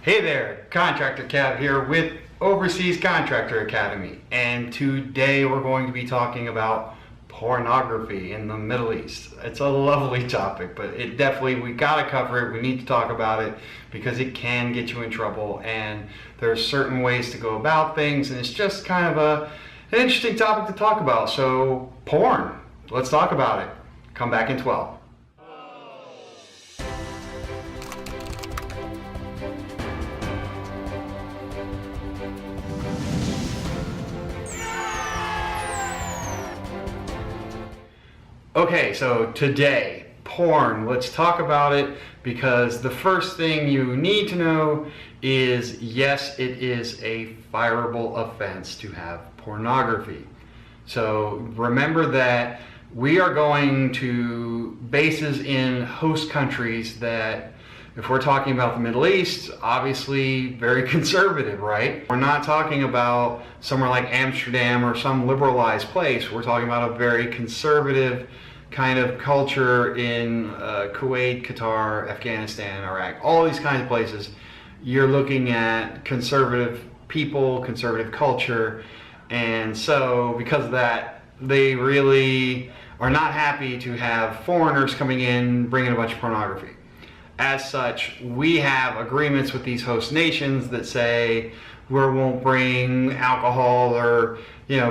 Hey there, Contractor Kev here with Overseas Contractor Academy, and today we're going to be talking about pornography in the Middle East. It's a lovely topic, but we gotta cover it. We need to talk about it because it can get you in trouble, and there's certain ways to go about things, and it's just kind of an interesting topic to talk about. So, porn, let's talk about it. Come back in 12. Okay, so today, porn, let's talk about it because the first thing you need to know is, yes, it is a fireable offense to have pornography. So remember that we are going to bases in host countries that, if we're talking about the Middle East, obviously very conservative, right? We're not talking about somewhere like Amsterdam or some liberalized place. We're talking about a very conservative kind of culture in Kuwait, Qatar, Afghanistan, Iraq, all these kinds of places. You're looking at conservative people, conservative culture, and so because of that, they really are not happy to have foreigners coming in bringing a bunch of pornography. As such, we have agreements with these host nations that say we won't bring alcohol or,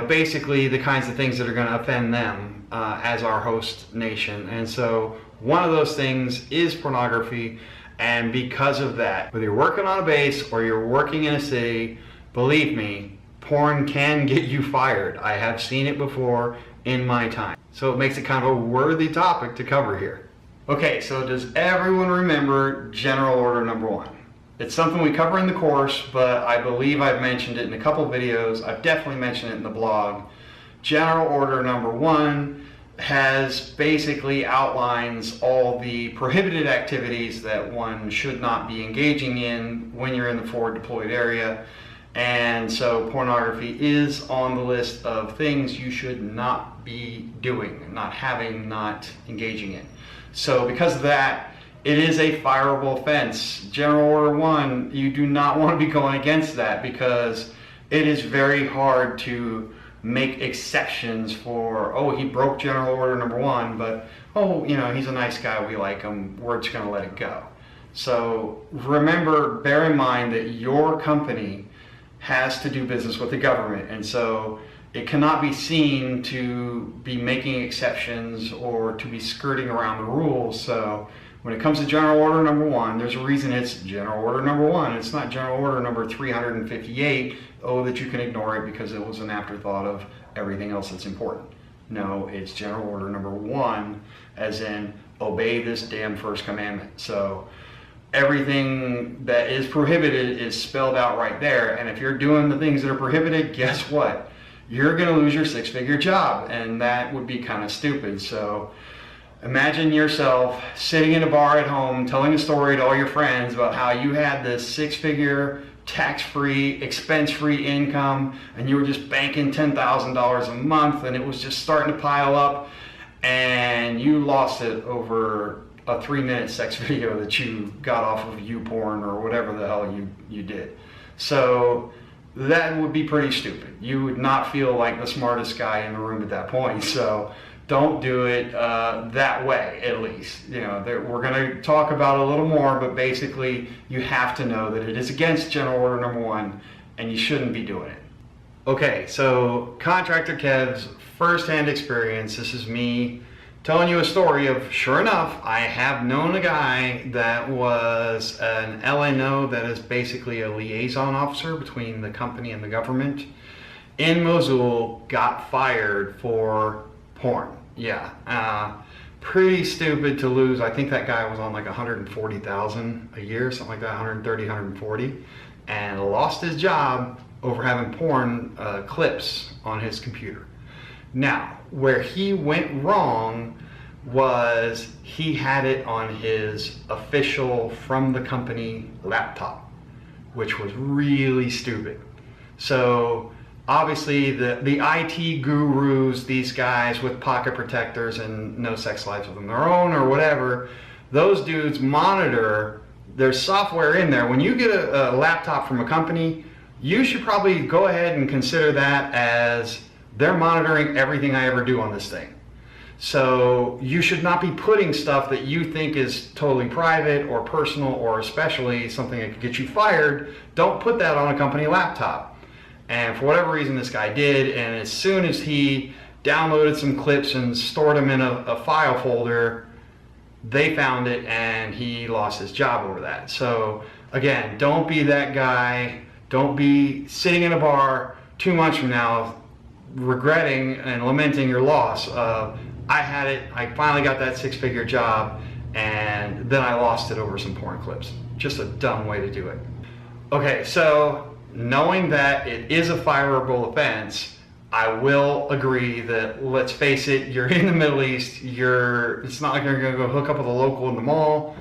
basically the kinds of things that are going to offend them as our host nation. And so one of those things is pornography. And because of that, whether you're working on a base or you're working in a city, believe me, porn can get you fired. I have seen it before in my time. So it makes it kind of a worthy topic to cover here. Okay, so does everyone remember General Order Number 1? It's something we cover in the course, but I believe I've mentioned it in a couple videos. I've definitely mentioned it in the blog. General Order Number 1 has basically outlines all the prohibited activities that one should not be engaging in when you're in the forward deployed area. And so pornography is on the list of things you should not be doing, not engaging in. So because of that, it is a fireable offense. General Order 1, you do not want to be going against that because it is very hard to make exceptions for, oh, he broke General Order Number 1, but, oh, he's a nice guy, we like him, we're just going to let it go. So remember, bear in mind that your company has to do business with the government, and so it cannot be seen to be making exceptions or to be skirting around the rules. So when it comes to General Order Number 1, there's a reason it's General Order Number 1. It's not General Order Number 358, that you can ignore it because it was an afterthought of everything else that's important. No, it's General Order Number 1, as in obey this damn first commandment. So everything that is prohibited is spelled out right there, and if you're doing the things that are prohibited, guess what? You're going to lose your six-figure job, and that would be kind of stupid. So imagine yourself sitting in a bar at home telling a story to all your friends about how you had this six-figure tax-free, expense-free income, and you were just banking $10,000 a month, and it was just starting to pile up, and you lost it over a 3-minute sex video that you got off of YouPorn or whatever the hell you did. So that would be pretty stupid. You would not feel like the smartest guy in the room at that point. So don't do it that way, at least. We're going to talk about it a little more, but basically you have to know that it is against General Order Number 1 and you shouldn't be doing it. Okay, so Contractor Kev's first-hand experience. This is me telling you a story of, sure enough, I have known a guy that was an LNO, that is basically a liaison officer between the company and the government, in Mosul, got fired for porn. Yeah, pretty stupid to lose. I think that guy was on like $140,000 a year, something like that, 130, 140, and lost his job over having porn clips on his computer. Now, where he went wrong was he had it on his official from the company laptop, which was really stupid. So obviously the IT gurus, these guys with pocket protectors and no sex lives of their own or whatever, those dudes monitor there's software in there. When you get a laptop from a company, you should probably go ahead and consider that as they're monitoring everything I ever do on this thing. So you should not be putting stuff that you think is totally private or personal, or especially something that could get you fired. Don't put that on a company laptop. And for whatever reason, this guy did, and as soon as he downloaded some clips and stored them in a file folder, they found it and he lost his job over that. So again, don't be that guy. Don't be sitting in a bar 2 months from now regretting and lamenting your loss of, I had it, I finally got that 6-figure job, and then I lost it over some porn clips. Just a dumb way to do it. Okay, so knowing that it is a fireable offense, I will agree that, let's face it, you're in the Middle East, it's not like you're gonna go hook up with a local in the mall.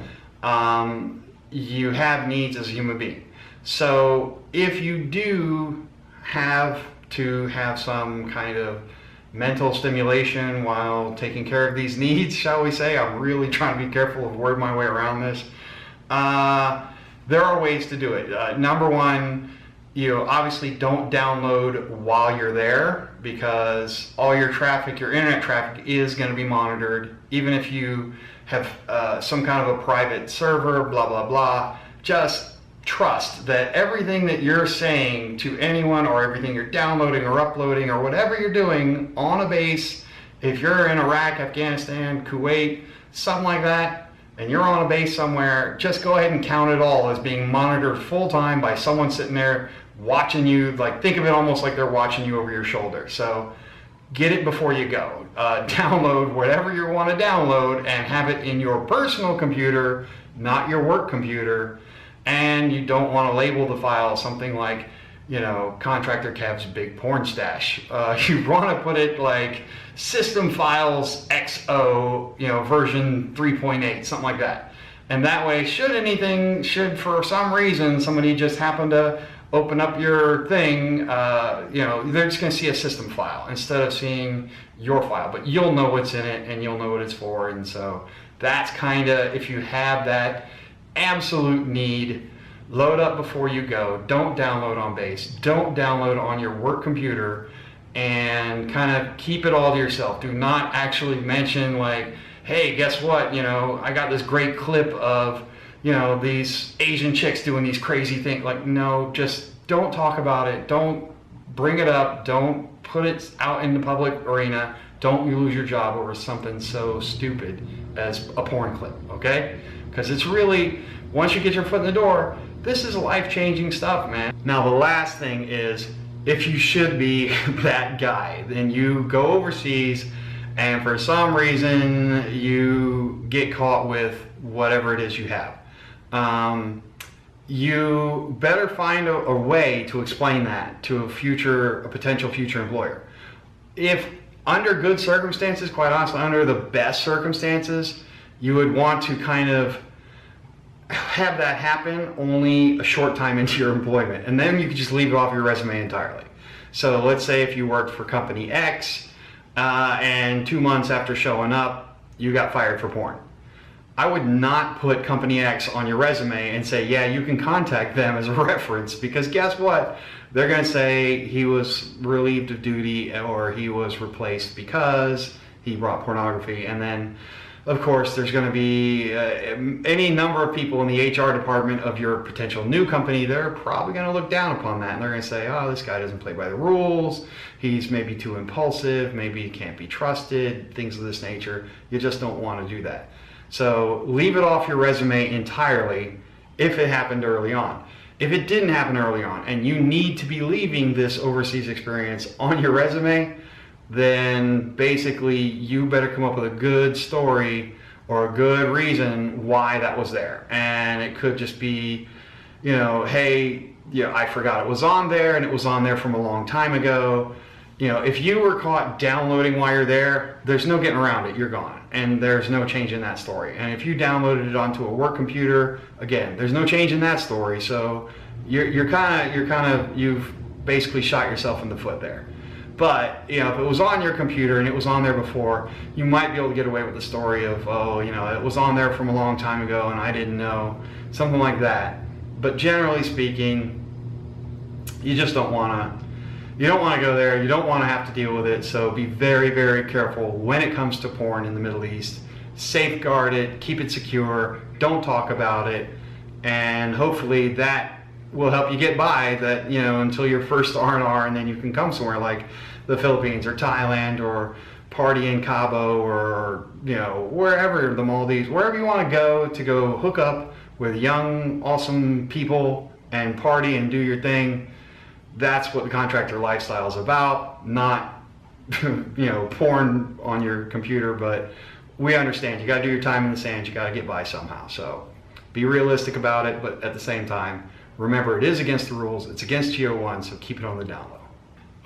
You have needs as a human being. So if you do have to have some kind of mental stimulation while taking care of these needs, shall we say, I'm really trying to be careful of wording my way around this. There are ways to do it. Number one, obviously don't download while you're there, because all your traffic, your internet traffic, is going to be monitored. Even if you have some kind of a private server, blah, blah, blah, just trust that everything that you're saying to anyone, or everything you're downloading or uploading or whatever you're doing on a base, if you're in Iraq, Afghanistan, Kuwait, something like that, and you're on a base somewhere, just go ahead and count it all as being monitored full time by someone sitting there watching you. Like, think of it almost like they're watching you over your shoulder. So get it before you go. Download whatever you want to download and have it in your personal computer, not your work computer. And you don't want to label the file something like, Contractor Kev's big porn stash. You want to put it like system files XO, version 3.8, something like that. And that way, should for some reason somebody just happen to open up your thing, they're just going to see a system file instead of seeing your file. But you'll know what's in it and you'll know what it's for. And so that's kind of, if you have that absolute need, load up before you go. Don't download on base. Don't download on your work computer, and kind of keep it all to yourself. Do not actually mention, like, hey, guess what? I got this great clip of, these Asian chicks doing these crazy things. Like, no, just don't talk about it. Don't bring it up. Don't put it out in the public arena. Don't you lose your job over something so stupid as a porn clip, okay? Because it's really, once you get your foot in the door, this is life-changing stuff, man. Now, the last thing is, if you should be that guy, then you go overseas and for some reason you get caught with whatever it is you have. You better find a way to explain that to a potential future employer. If under good circumstances, quite honestly, under the best circumstances, you would want to kind of have that happen only a short time into your employment, and then you could just leave it off your resume entirely. So let's say if you worked for company X and 2 months after showing up, you got fired for porn. I would not put company X on your resume and say, yeah, you can contact them as a reference, because guess what? They're going to say he was relieved of duty or he was replaced because he brought pornography. And then, of course, there's going to be any number of people in the HR department of your potential new company. They're probably going to look down upon that, and they're going to say, oh, this guy doesn't play by the rules. He's maybe too impulsive. Maybe he can't be trusted, things of this nature. You just don't want to do that. So leave it off your resume entirely if it happened early on. If it didn't happen early on and you need to be leaving this overseas experience on your resume, then basically you better come up with a good story or a good reason why that was there. And it could just be, hey, I forgot it was on there, and it was on there from a long time ago. If you were caught downloading while you're there, there's no getting around it. You're gone, and there's no change in that story. And if you downloaded it onto a work computer, again, there's no change in that story. So you've basically shot yourself in the foot there. But you know, if it was on your computer and it was on there before, you might be able to get away with the story of, oh, you know, it was on there from a long time ago and I didn't know, something like that. But generally speaking, you just don't want to. You don't want to go there. You don't want to have to deal with it. So be very, very careful when it comes to porn in the Middle East. Safeguard it. Keep it secure. Don't talk about it. And hopefully that will help you get by that, you know, until your first R&R, and then you can come somewhere like the Philippines or Thailand or party in Cabo or, you know, wherever, the Maldives, wherever you want to go hook up with young, awesome people and party and do your thing. That's what the contractor lifestyle is about, not, you know, porn on your computer. But we understand you got to do your time in the sand. You got to get by somehow. So be realistic about it, but at the same time, remember it is against the rules. It's against GO1, so keep it on the down low.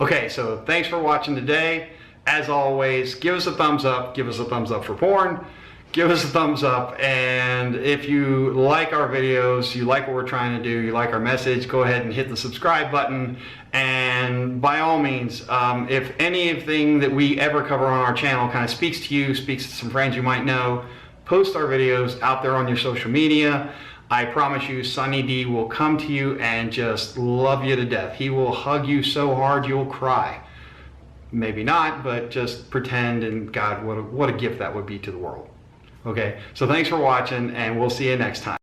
Okay, so thanks for watching today. As always, give us a thumbs up. Give us a thumbs up for porn. Give us a thumbs up, and if you like our videos, you like what we're trying to do, you like our message, go ahead and hit the subscribe button. And by all means, if anything that we ever cover on our channel kind of speaks to you, speaks to some friends you might know, post our videos out there on your social media. I promise you, Sunny D will come to you and just love you to death. He will hug you so hard you'll cry. Maybe not, but just pretend, and God, what a gift that would be to the world. Okay, so thanks for watching, and we'll see you next time.